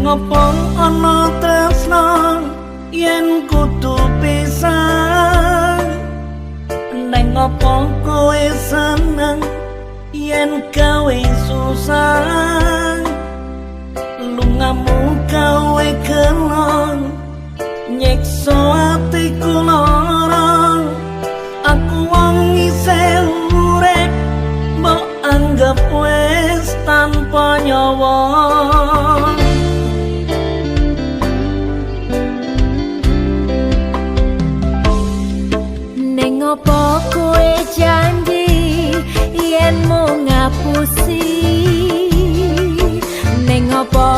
ngopo ana tresno yen kudu pisah neng ngopo kowe seneng yen gawe susah lungamu gawe kelon nyiksa atiku lara aku wong isih urip mbok anggap wis tanpa nyawa neng opo kowe janji yen mau ngapusi neng opo